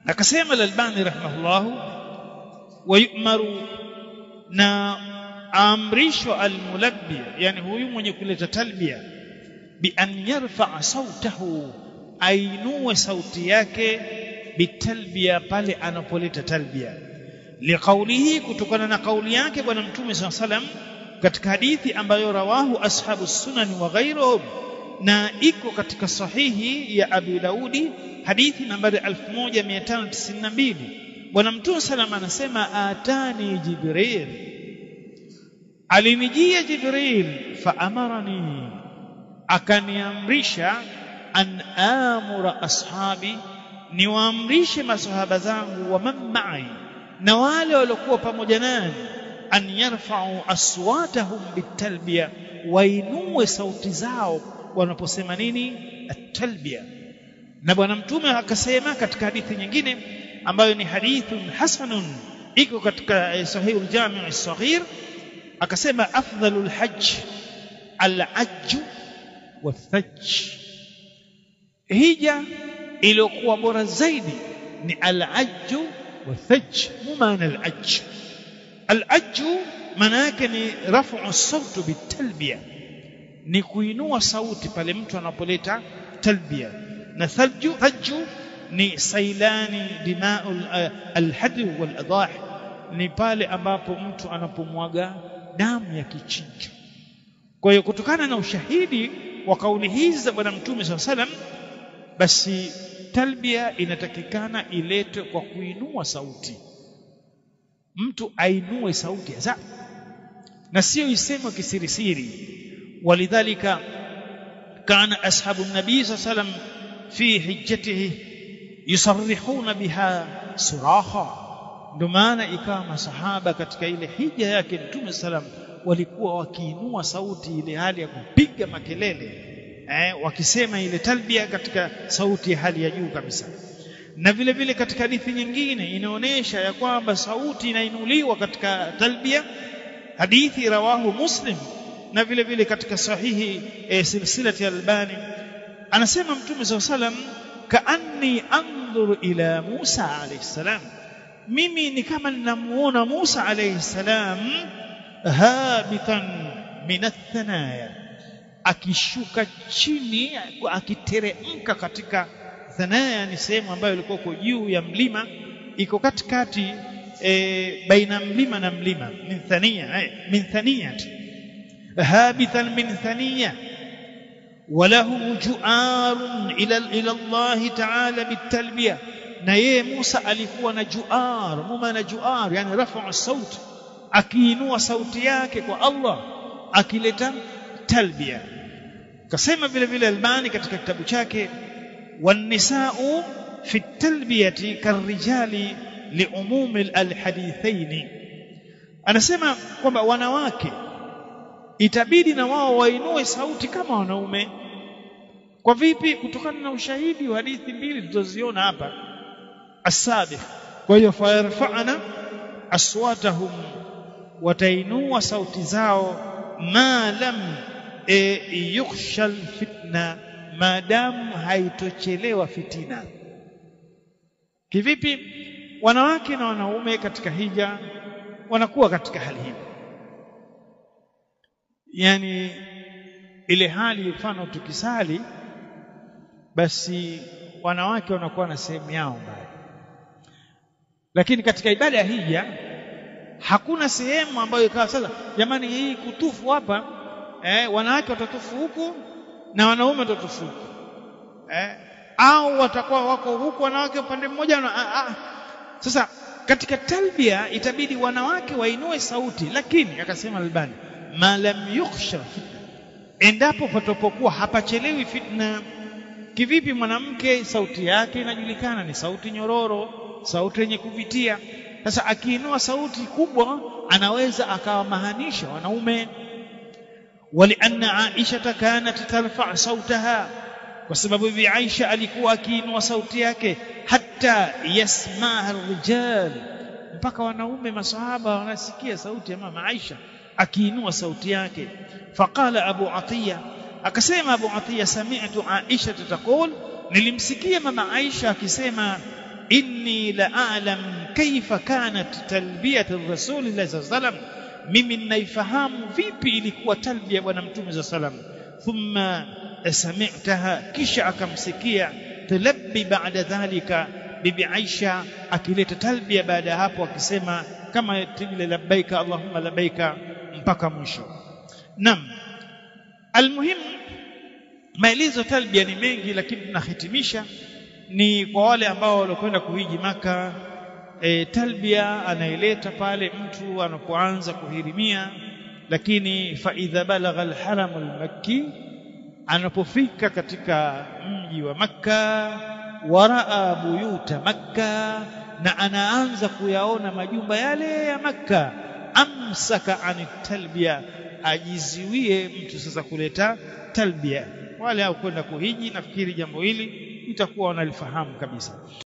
Akasema al-Albani rahimahullah, wayumaru, na amrishwa al-mulabbi, yani huyu mwenye kuleta talbia, bi an yarfa sautahu, ainue sauti yake bitalbia, pale anapoleta talbia, liqaulihi, kutokana na kauli yake bwana mtume sallallahu alaihi wasallam katika hadithi ambayo rawahu ashabu sunan wa ghairuhum, na iko katika sahihi ya Abi Daudi hadithi nambari 1592. Bwana mtume sallam anasema, atani Jibril, alinijia Jibril, fa amarani, akaniamrisha, an amura ashabi, niwaamrishe masahaba zangu, wa man ma'i, na wale waliokuwa pamoja nani, an yarfa'u aswatahum bitalbiya, wainue sauti zao wanaposema nini, at-talbiya. Na bwana mtume akasema katika hadithi nyingine ambayo ni hadithun hasanun, iko katika sahih al-jami' as-saghir, akasema afdhalul hajj al-ajj wath-thajj, hija iliyokuwa bora zaidi ni al-ajj wath-thajj. Maana al-ajj, al-ajj maana yake ni raf'u as-sawt bitalbiya, ni kuinua sauti pale mtu anapoleta talbiya. Na thajju ni sailani dima'ul al-hadi wal-adah, ni pale ambapo mtu anapomwaga damu ya kichinjo. Kwa hiyo kutokana na ushahidi wa kauli hizi za bwana mtume sallallahu alaihi wasallam, basi talbiya inatakikana iletwe kwa kuinua sauti, mtu ainue sauti za, na sio isemwe kisirisiri. Walidhalika kana ashabu nabii sallallahu alaihi wasallam fi hijjatihi yusarrihuna biha suraha, ndio maana ikawa masahaba katika ile hija yake mtume sallam walikuwa wakiinua sauti, ile hali ya kupiga makelele, wakisema ile talbia katika sauti ya hali ya juu kabisa. Na vile vile katika hadithi nyingine inaonyesha ya kwamba sauti inainuliwa katika talbia, hadithi rawahu Muslim, na vile vile katika sahihi silsilati al-Albani anasema mtume sallallahu alaihi wasallam, kaanni anzuru ila Musa alayhi salam, mimi ni kama ninamuona Musa alayhi salam, habitan min ath-thanaya, akishuka chini, akiteremka katika thanaya, ni sehemu ambayo ilikuwa iko juu ya mlima, iko katikati baina mlima na mlima, min thaniyat, habithan min thaniya, walahu juarun ila Allah ta'ala bitalbiya, na yeye Musa alikuwa na juar. Maana juar yani raf'u sauti, akiinua sauti yake kwa Allah akileta talbiya. Kasema vile vile Albani katika kitabu chake wan-nisa'u fi at-talbiyati karrijali liumumi al-hadithain, anasema kwamba wanawake itabidi na wao wainue sauti kama wanaume. Kwa vipi? Kutokana na ushahidi wa hadithi mbili tulizoziona hapa as-sabiq. Kwa hiyo farfa'na aswatahum, watainua sauti zao, ma lam yukhshal fitna, maadamu haitochelewa fitina. Kivipi? Wanawake na wanaume katika hija wanakuwa katika hali hii, yani ile hali, mfano tukisali, basi wanawake wanakuwa na sehemu yao mbali, lakini katika ibada ya hija hakuna sehemu ambayo ikawa sasa jamani hii kutufu hapa, wanawake watatufu huku na wanaume watatufu huku, au watakuwa wako huku wanawake upande mmoja Sasa katika talbia itabidi wanawake wainue sauti, lakini akasema Albani, ma lam yukhsha fitna, endapo patapokuwa hapachelewi fitna. Kivipi? Mwanamke sauti yake inajulikana ni sauti nyororo, sauti yenye kuvitia. Sasa akiinua sauti kubwa anaweza akawamahanisha wanaume. Walianna Aisha kanat tarfa sautaha, kwa sababu bi Aisha alikuwa akiinua sauti yake hatta yasma'a ar-rijal, mpaka wanaume masahaba wanasikia sauti ya mama Aisha akiinua sauti yake. Faqala Abu Atiya, akasema Abu Atiya, sami'tu Aisha taqul, nilimsikia mama Aisha akisema, inni la a'lam kaifa kanat talbiyatu rasulillahi sallallahu alaihi wasallam, mimi ninaifahamu vipi ilikuwa talbia bwana mtume sallallahu alaihi wasallam. Thumma sami'taha, kisha akamsikia tulabbi ba'da dhalika, bibi Aisha akileta talbia baada ya hapo akisema kama vile labbaika allahumma labbaika mpaka mwisho. Naam, almuhim maelezo talbia ni mengi, lakini tunahitimisha ni kwa wale ambao walikwenda kuhiji Maka. Talbia anaileta pale mtu anapoanza kuhirimia, lakini fa idha balagha alharam almakki, anapofika katika mji wa Makka, waraa buyuta Makka, na anaanza kuyaona majumba yale ya Makka, amsaka anit talbia, ajiziwie mtu sasa kuleta talbia. Wale hao kwenda kuhiji, nafikiri jambo hili itakuwa wanalifahamu kabisa.